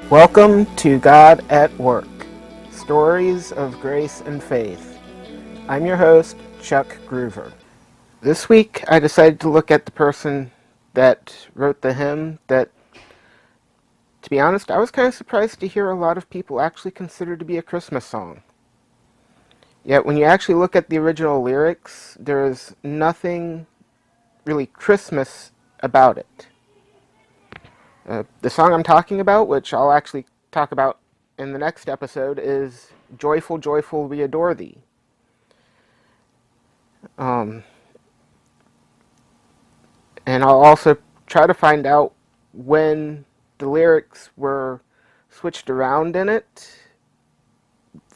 Welcome to God at Work, Stories of Grace and Faith. I'm your host, Chuck Groover. This week I decided to look at the person that wrote the hymn that, to be honest, I was kind of surprised to hear a lot of people actually consider to be a Christmas song. Yet when you actually look at the original lyrics, there is nothing really Christmas about it. The song I'm talking about, which I'll actually talk about in the next episode, is Joyful, Joyful, We Adore Thee. And I'll also try to find out when the lyrics were switched around in it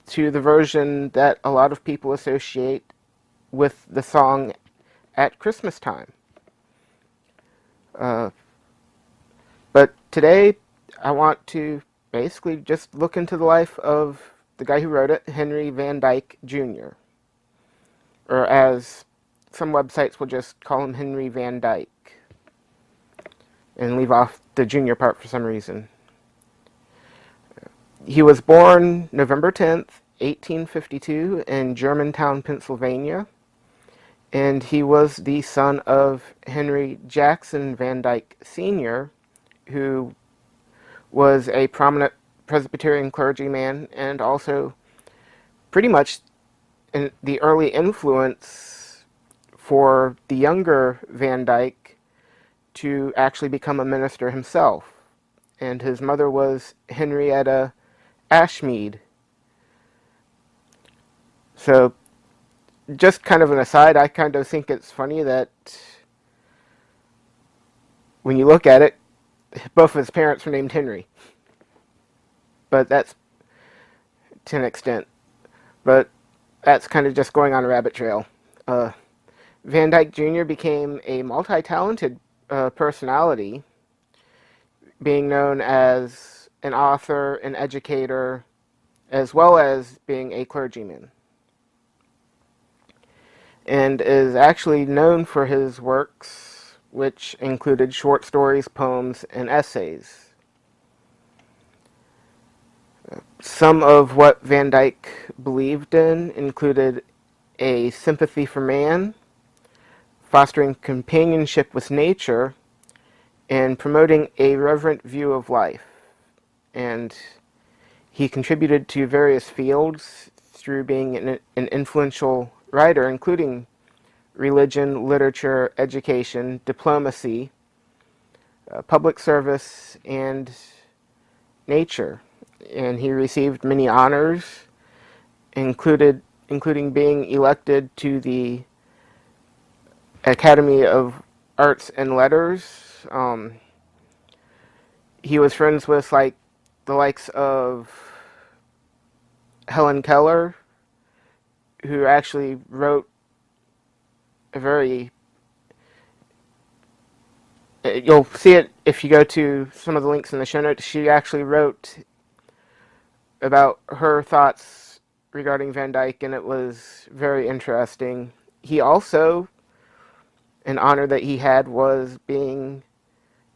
to the version that a lot of people associate with the song at Christmas time. But today, I want to basically just look into the life of the guy who wrote it, Henry van Dyke Jr., or as some websites will just call him Henry van Dyke, and leave off the junior part for some reason. He was born November 10th, 1852, in Germantown, Pennsylvania, and he was the son of Henry Jackson van Dyke Sr., who was a prominent Presbyterian clergyman and also pretty much the early influence for the younger Van Dyke to actually become a minister himself. And his mother was Henrietta Ashmead. So, just kind of an aside, I kind of think it's funny that when you look at it, both of his parents were named Henry. But that's to an extent. But that's kind of just going on a rabbit trail. Van Dyke Jr. became a multi-talented personality, being known as an author, an educator, as well as being a clergyman, and is actually known for his works, which included short stories, poems, and essays. Some of what Van Dyke believed in included a sympathy for man, fostering companionship with nature, and promoting a reverent view of life. And he contributed to various fields through being an influential writer, including religion, literature, education, diplomacy, public service, and nature. And he received many honors, including being elected to the Academy of Arts and Letters. He was friends with the likes of Helen Keller, who actually wrote a very... You'll see it if you go to some of the links in the show notes. She actually wrote about her thoughts regarding Van Dyke, and it was very interesting. He also, an honor that he had was being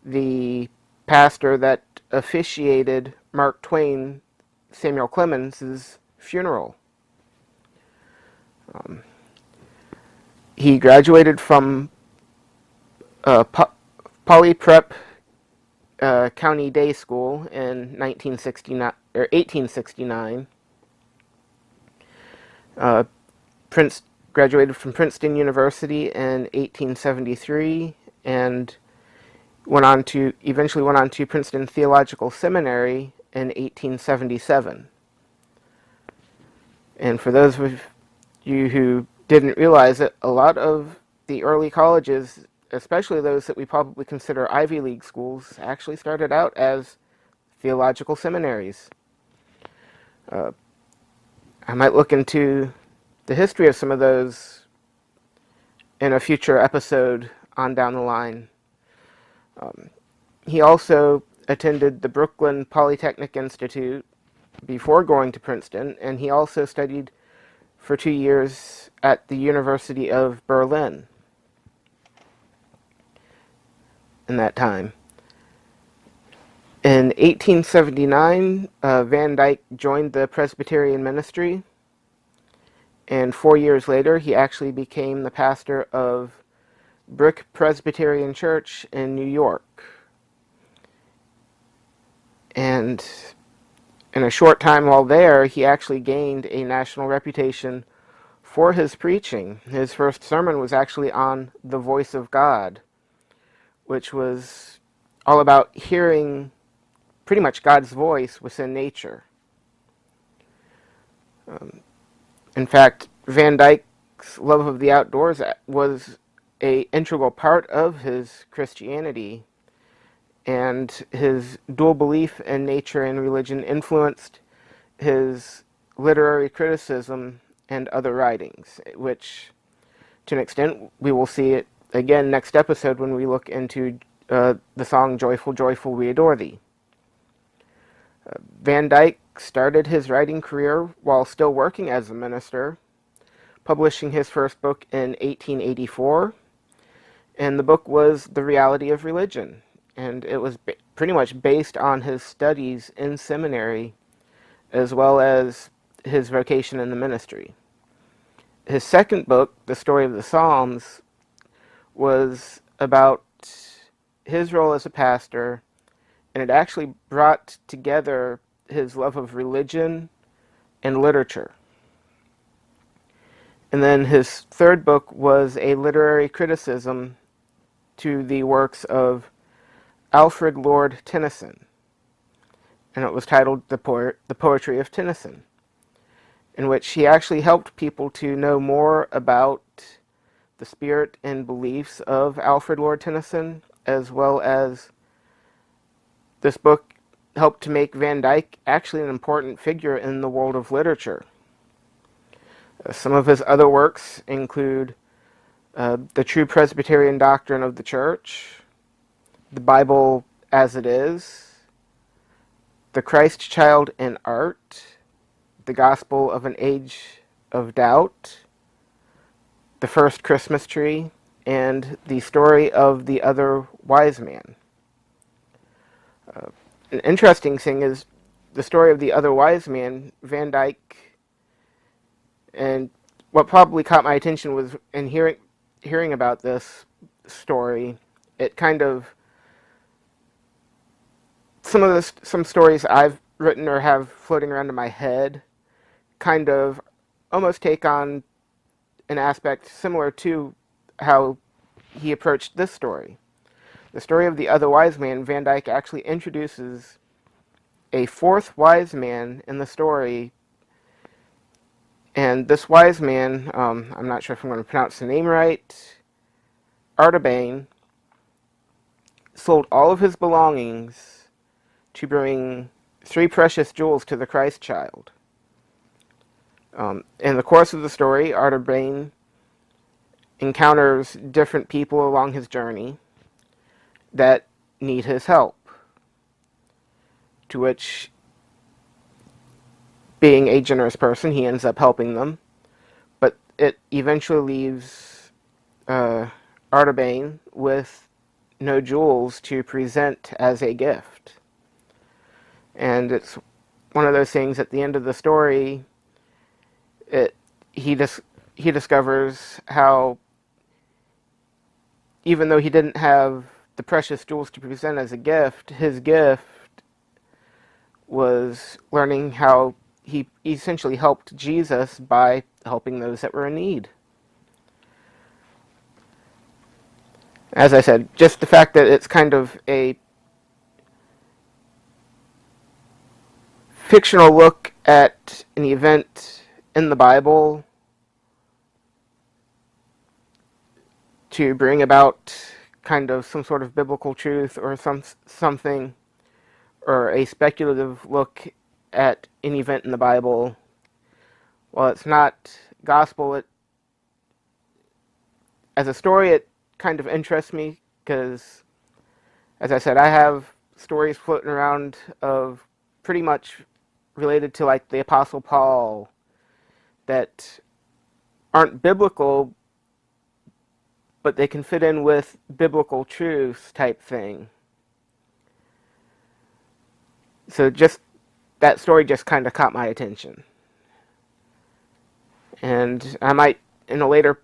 the pastor that officiated Mark Twain, Samuel Clemens' funeral. He graduated from Poly Prep County Day School in 1869. Graduated from Princeton University in 1873, and eventually went on to Princeton Theological Seminary in 1877. And for those of you who didn't realize it, a lot of the early colleges, especially those that we probably consider Ivy League schools, actually started out as theological seminaries. I might look into the history of some of those in a future episode on down the line. He also attended the Brooklyn Polytechnic Institute before going to Princeton, and he also studied for 2 years at the University of Berlin in that time. In 1879, Van Dyke joined the Presbyterian ministry, and 4 years later, he actually became the pastor of Brick Presbyterian Church in New York. And in a short time while there, he actually gained a national reputation for his preaching. His first sermon was actually on the voice of God, which was all about hearing pretty much God's voice within nature. In fact, Van Dyke's love of the outdoors was an integral part of his Christianity, and his dual belief in nature and religion influenced his literary criticism and other writings, which, to an extent, we will see it again next episode when we look into the song Joyful, Joyful, We Adore Thee. Van Dyke started his writing career while still working as a minister, publishing his first book in 1884, and the book was The Reality of Religion, and it was pretty much based on his studies in seminary as well as his vocation in the ministry. His second book, The Story of the Psalms, was about his role as a pastor, and it actually brought together his love of religion and literature. And then his third book was a literary criticism to the works of Alfred Lord Tennyson, and it was titled The Poetry of Tennyson, in which he actually helped people to know more about the spirit and beliefs of Alfred Lord Tennyson, as well as this book helped to make Van Dyke actually an important figure in the world of literature. Some of his other works include The True Presbyterian Doctrine of the Church, The Bible as It Is, The Christ Child in Art, The Gospel of an Age of Doubt, The First Christmas Tree, and The Story of the Other Wise Man. An interesting thing is The Story of the Other Wise Man, Van Dyke, and what probably caught my attention was in hearing about this story, it kind of, some stories I've written or have floating around in my head kind of almost take on an aspect similar to how he approached this story. The story of the other wise man, Van Dyke actually introduces a fourth wise man in the story, and this wise man, I'm not sure if I'm going to pronounce the name right, Artaban, sold all of his belongings to bring 3 precious jewels to the Christ child. In the course of the story, Artaban encounters different people along his journey that need his help, to which, being a generous person, he ends up helping them, but it eventually leaves Artaban with no jewels to present as a gift. And it's one of those things at the end of the story, he discovers how, even though he didn't have the precious jewels to present as a gift, his gift was learning how he essentially helped Jesus by helping those that were in need. As I said, just the fact that it's kind of a fictional look at an event in the Bible to bring about kind of some sort of biblical truth or something, or a speculative look at an event in the Bible. While it's not gospel, as a story, it kind of interests me because, as I said, I have stories floating around of pretty much related to like the Apostle Paul that aren't biblical, but they can fit in with biblical truths type thing. So just that story just kind of caught my attention. And I might, in a later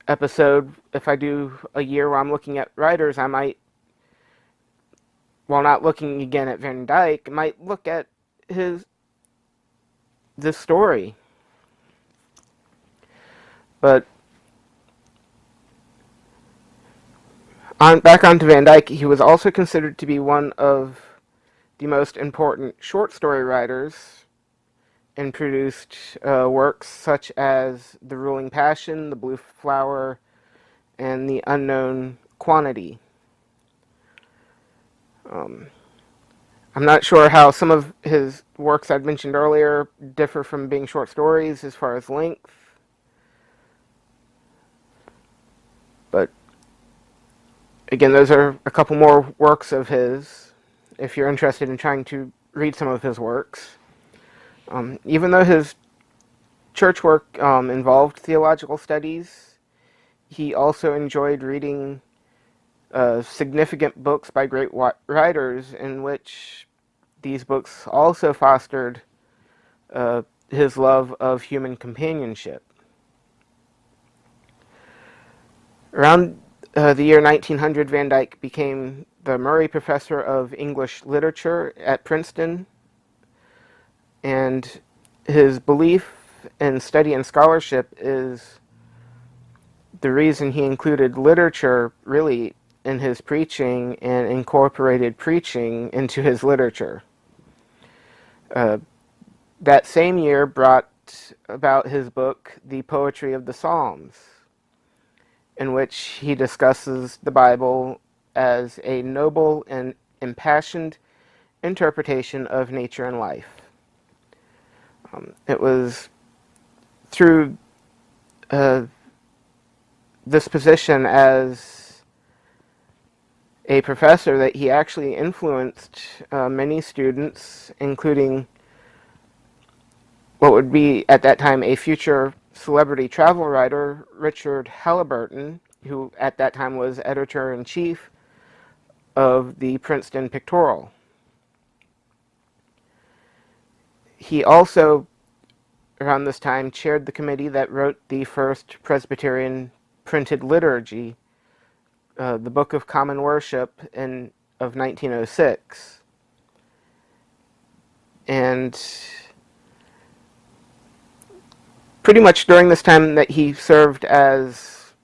episode, if I do a year where I'm looking at writers, I might, while not looking again at Van Dyke, might look at his this story. But back onto Van Dyke, he was also considered to be one of the most important short story writers and produced works such as The Ruling Passion, The Blue Flower, and The Unknown Quantity. I'm not sure how some of his works I'd mentioned earlier differ from being short stories as far as length, but again, those are a couple more works of his if you're interested in trying to read some of his works. Even though his church work involved theological studies, he also enjoyed reading significant books by great writers, in which these books also fostered his love of human companionship. Around the year 1900, Van Dyke became the Murray Professor of English Literature at Princeton, and his belief in study and scholarship is the reason he included literature really in his preaching and incorporated preaching into his literature. That same year brought about his book, The Poetry of the Psalms, in which he discusses the Bible as a noble and impassioned interpretation of nature and life. It was through this position as a professor that he actually influenced many students, including what would be at that time a future celebrity travel writer, Richard Halliburton, who at that time was editor-in-chief of the Princeton Pictorial. He also, around this time, chaired the committee that wrote the first Presbyterian printed liturgy, the Book of Common Worship of 1906. And pretty much during this time that he served as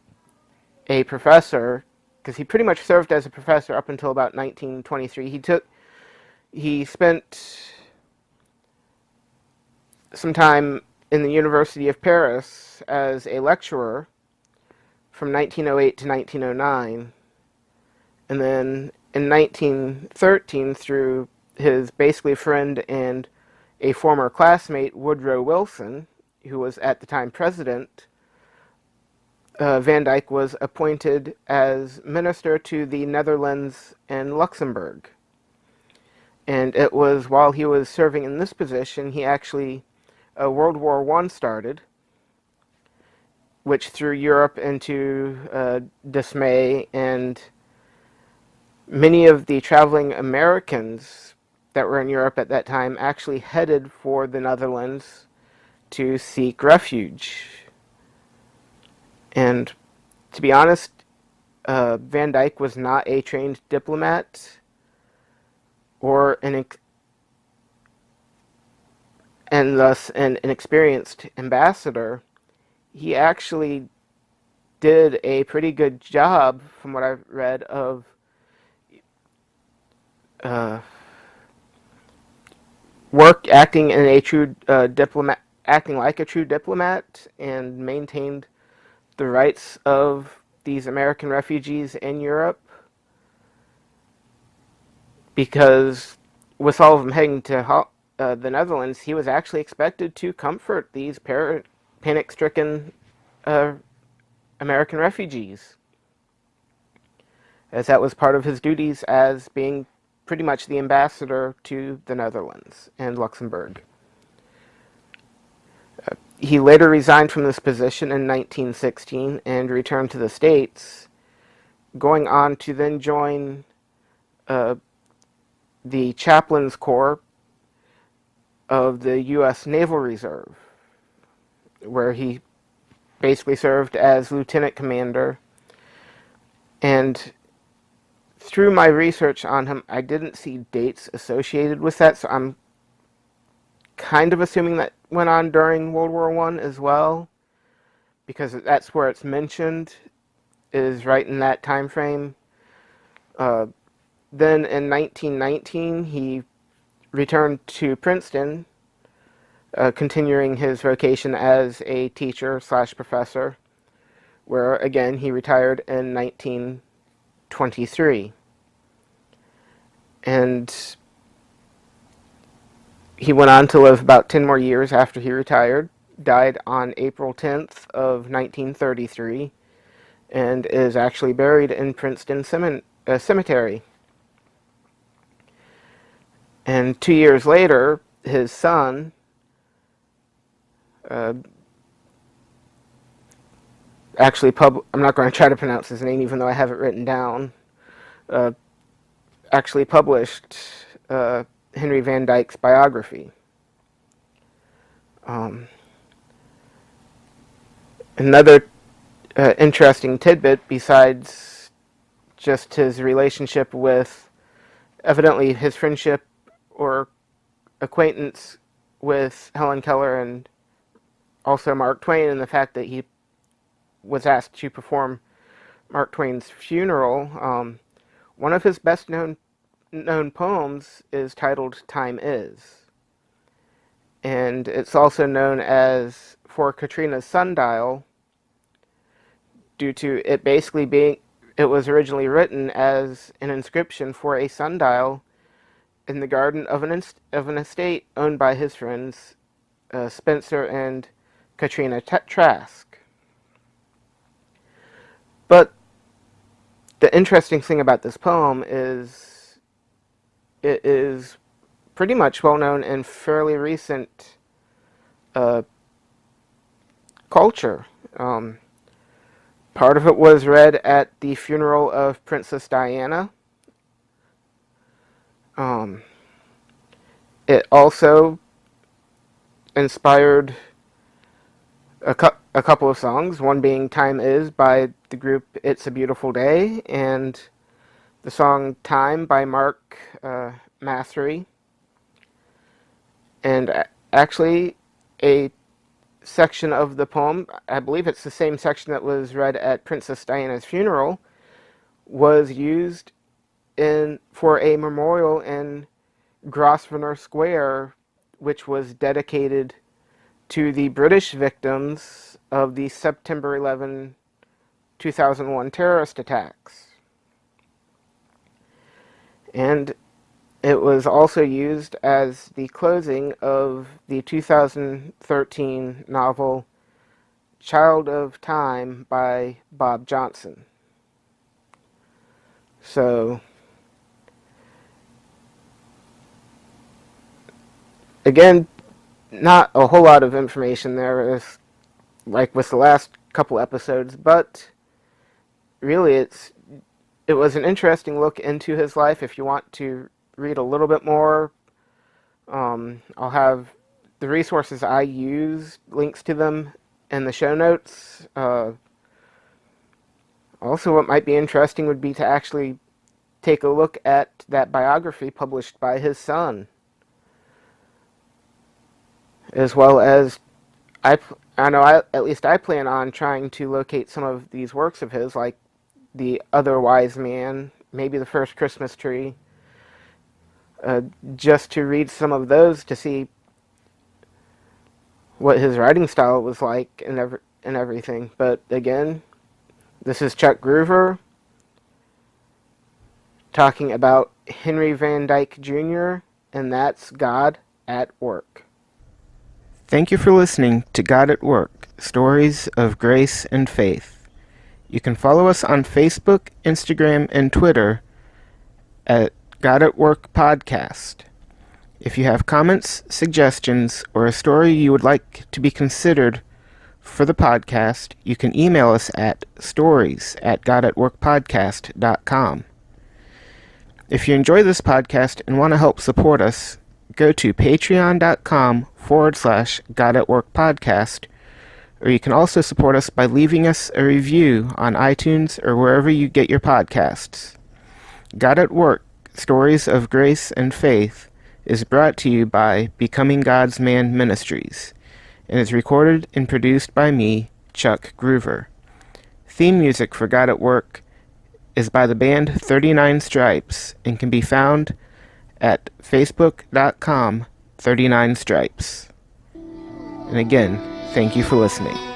a professor, because he pretty much served as a professor up until about 1923, he spent some time in the University of Paris as a lecturer from 1908 to 1909, and then in 1913, through his basically friend and a former classmate, Woodrow Wilson, who was at the time president, Van Dyke was appointed as minister to the Netherlands and Luxembourg. And it was while he was serving in this position, World War I started, which threw Europe into dismay, and many of the traveling Americans that were in Europe at that time actually headed for the Netherlands to seek refuge. And to be honest, Van Dyke was not a trained diplomat or and thus an experienced ambassador. He actually did a pretty good job, from what I've read, of acting in a true diplomat, acting like a true diplomat, and maintained the rights of these American refugees in Europe. Because with all of them heading to the Netherlands, he was actually expected to comfort these panic-stricken American refugees, as that was part of his duties as being pretty much the ambassador to the Netherlands and Luxembourg. He later resigned from this position in 1916 and returned to the States, going on to then join the Chaplains Corps of the U.S. Naval Reserve, where he basically served as lieutenant commander. And through my research on him, I didn't see dates associated with that, so I'm kind of assuming that went on during World War I as well, because that's where it's mentioned, is right in that time frame. Then in 1919, he returned to Princeton, continuing his vocation as a teacher slash professor, where again he retired in 1923. And he went on to live about 10 more years after he retired, died on April 10th of 1933, and is actually buried in Princeton Cemetery. And 2 years later, his son, I'm not going to try to pronounce his name even though I have it written down, actually published Henry van Dyke's biography. Another interesting tidbit, besides just his relationship with, evidently his friendship or acquaintance with Helen Keller and also Mark Twain, and the fact that he was asked to perform Mark Twain's funeral, one of his best known poems is titled Time Is. And it's also known as For Katrina's Sundial, due to it basically being, it was originally written as an inscription for a sundial in the garden of an estate owned by his friends Spencer and Katrina Trask. But the interesting thing about this poem is it is pretty much well known in fairly recent culture. Part of it was read at the funeral of Princess Diana. It also inspired a couple of songs, one being Time Is by the group It's a Beautiful Day, and the song Time by Mark Mathery. And actually, a section of the poem, I believe it's the same section that was read at Princess Diana's funeral, was used for a memorial in Grosvenor Square, which was dedicated to the British victims of the September 11, 2001 terrorist attacks. And it was also used as the closing of the 2013 novel Child of Time by Bob Johnson. So, again, not a whole lot of information there, like with the last couple episodes, but really it was an interesting look into his life. If you want to read a little bit more, I'll have the resources I used, links to them in the show notes. Also, what might be interesting would be to actually take a look at that biography published by his son, as well as I plan on trying to locate some of these works of his, like The Other Wise Man, maybe The First Christmas Tree, just to read some of those to see what his writing style was like and everything. But again, this is Chuck Groover talking about Henry van Dyke Jr., and that's God at Work. Thank you for listening to God at Work, Stories of Grace and Faith. You can follow us on Facebook, Instagram, and Twitter at God at Work Podcast. If you have comments, suggestions, or a story you would like to be considered for the podcast, you can email us at stories@godatworkpodcast.com. If you enjoy this podcast and want to help support us, go to patreon.com/God at Work podcast, or you can also support us by leaving us a review on iTunes or wherever you get your podcasts. God at Work, Stories of Grace and Faith is brought to you by Becoming God's Man Ministries, and is recorded and produced by me, Chuck Groover. Theme music for God at Work is by the band 39 Stripes and can be found at facebook.com/39stripes. And again, thank you for listening.